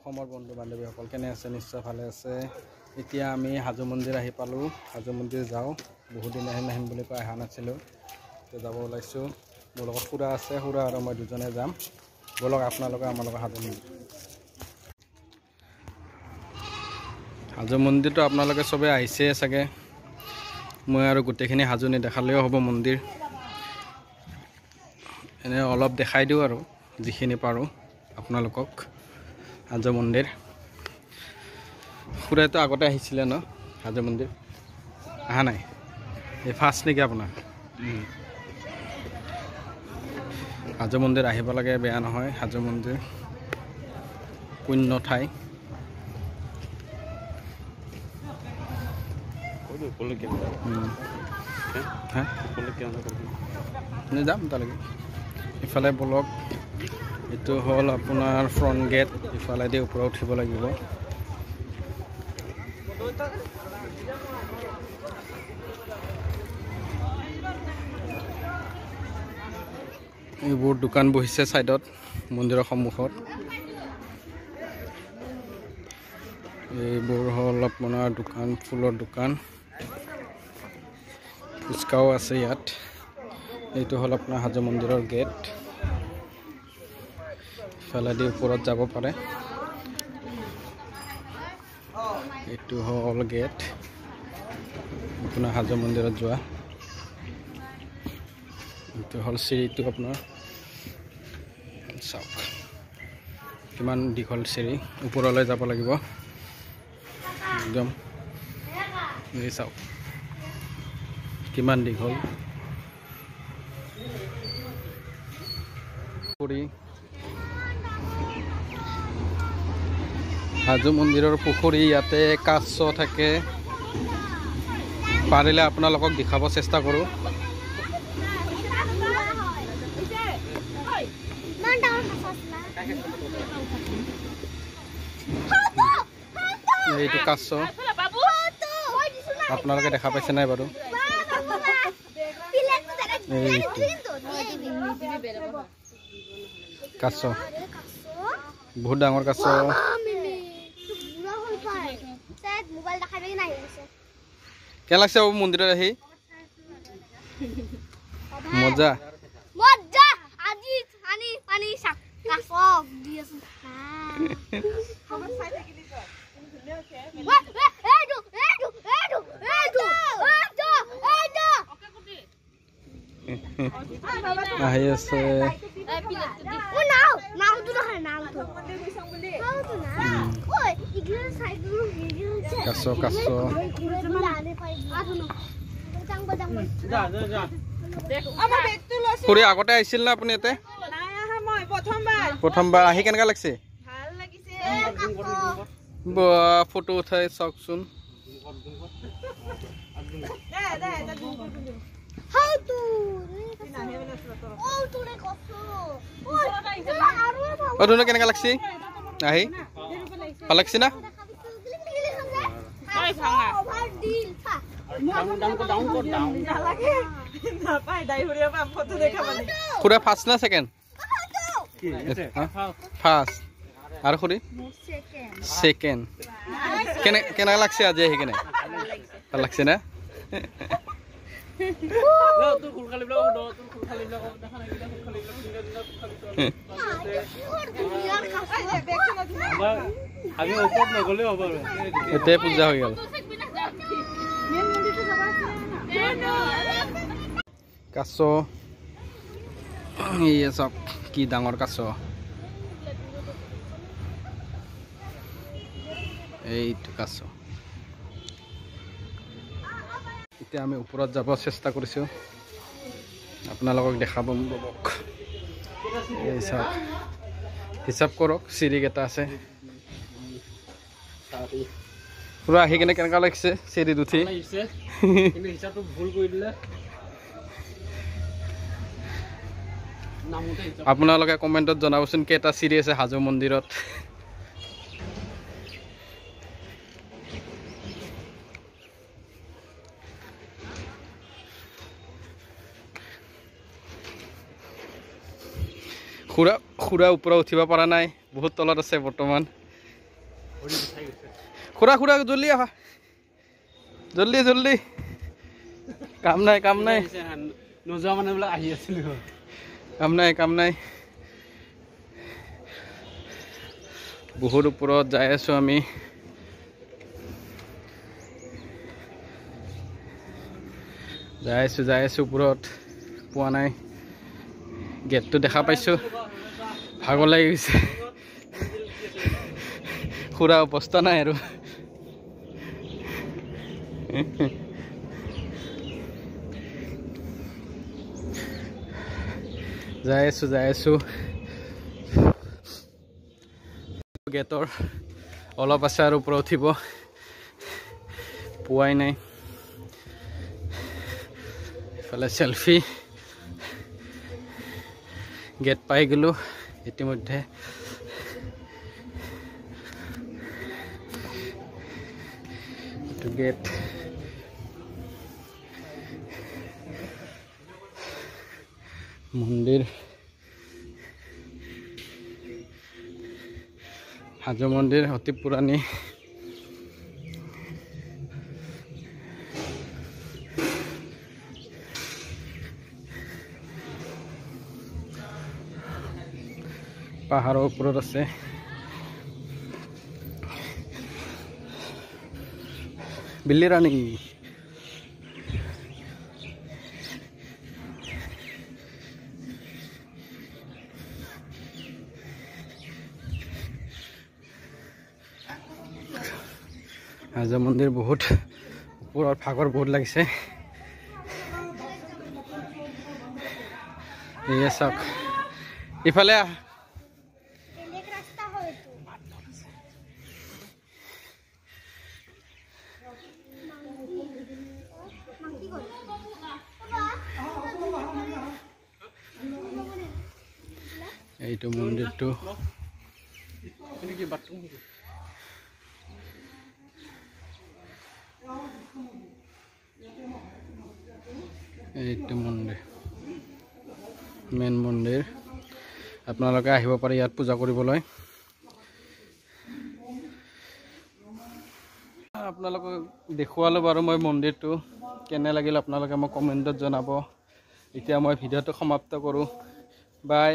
অসমৰ বন্ধু বান্ধৱীসকল কেনে আছে? নিশ্চয় ভালে আছে। এতিয়া আমি হাজো মন্দিৰ আহি পালোঁ। হাজো মন্দিৰ যাওঁ, বহুত দিন আহিম বুলি কৈ অহা নাছিলোঁ, এতিয়া যাব ওলাইছোঁ। মোৰ লগত খুৰা আছে, খুৰা আৰু মই দুজনে যাম। ব'লক আপোনালোকে আমাৰ লগত হাজো মন্দিৰ। হাজো মন্দিৰটো আপোনালোকে চবেই আহিছে চাগে। মই আৰু গোটেইখিনি হাজো নেদেখালেও হ'ব মন্দিৰ, এনে অলপ দেখাই দিওঁ আৰু যিখিনি পাৰোঁ আপোনালোকক। হাজো মন্দিৰ খুৰাইতো আগতে আহিছিলে ন হাজো মন্দিৰ? অহা নাই, এই ফাৰ্ষ্ট নেকি আপোনাৰ? হাজো মন্দিৰ আহিব লাগে, বেয়া নহয়। হাজো মন্দিৰ পুণ্য ঠাই। যাম তালৈকে। ইফালে বলক, এইটো হ'ল আপোনাৰ ফ্ৰণ্ট গেট। ইফালেদি ওপৰত উঠিব লাগিব। এইবোৰ দোকান বহিছে ছাইডত মন্দিৰৰ সন্মুখত। এইবোৰ হ'ল আপোনাৰ দোকান, ফুলৰ দোকান, ফুচকাও আছে ইয়াত। এইটো হ'ল আপোনাৰ হাজো মন্দিৰৰ গেট। ইফালেদি ওপৰত যাব পাৰে। এইটো হ'ল গেট আপোনাৰ হাজো মন্দিৰত যোৱা। এইটো হ'ল চিৰিটো আপোনাৰ, চাওক কিমান দীঘল চিৰি, ওপৰলৈ যাব লাগিব একদম। এই চাওক কিমান দীঘল। হাজো মন্দিৰৰ পুখুৰী, ইয়াতে কাছ থাকে। পাৰিলে আপোনালোকক দেখাব চেষ্টা কৰোঁ। এইটো কাছ, আপোনালোকে দেখা পাইছে নাই বাৰু? কাছ, বহুত ডাঙৰ কাছ। কেনে লাগছে মন্দিৰত আহি? মজা। আহি আছে কাছ, কাছ। খুৰী আগতে আহিছিল না আপুনি ইয়াতে? প্ৰথমবাৰ আহি কেনেকুৱা লাগছে? ফটো উঠাই চাওকচোন। কেনেকুৱা লাগছে আহি? ভাল লাগছে না? খুৰা ফাৰ্ষ্ট না ছেকেণ্ড? ফাৰ্ষ্ট। আৰু খুৰী ছেকেণ্ড। কেনেকুৱা লাগছে আজি আহি কেনে? ভাল লাগছে না? এতিয়াই পূজা হৈ গ'ল। কাছ, চাওক কি ডাঙৰ কাছ। এইটো কাছ। এতিয়া আমি ওপৰত যাব চেষ্টা কৰিছোঁ, আপোনালোকক দেখাব। এই চাওক, হিচাপ কৰক চিৰিকেইটা আছে। পুৰা আহি কেনে কেনেকুৱা লাগিছে চিৰিত উঠি? আপোনালোকে কমেণ্টত জনাবচোন কেইটা চিৰি আছে হাজো মন্দিৰত। খুৰা ওপৰত উঠিব পৰা নাই, বহুত তলত আছে বৰ্তমান। খুৰা খুৰা জলদি আহা জলদি জলদি কাম নাই নোযোৱা মানুহবিলাক আহি আছিল কাম নাই বহুত ওপৰত যাই আছো আমি যাই আছো ওপৰত পোৱা নাই গেটটো দেখা পাইছো ভাগৰ লাগি গৈছে খুৰা অৱস্থা নাই আৰু যাই আছো গেটৰ অলপ আছে আৰু ওপৰত উঠিব পোৱাই নাই ইফালে সেলফি গেট পাই গ'লো ইতিমধ্যে গেট মন্দিৰ হাজো মন্দিৰ অতি পুৰণি পাহাৰৰ ওপৰত আছে বিল্লি ৰাণী হাজো মন্দিৰ বহুত ওপৰত ভাগৰ বহুত লাগিছে এয়া চাওক ইফালে এইটো মন্দিৰটো এইটো মন্দিৰ মেইন মন্দিৰ আপোনালোকে আহিব পাৰে ইয়াত পূজা কৰিবলৈ আপোনালোকক দেখুৱালো বাৰু মই মন্দিৰটো কেনে লাগিল আপোনালোকে মোক কমেণ্টত জনাব এতিয়া মই ভিডিঅ'টো সমাপ্ত কৰোঁ বাই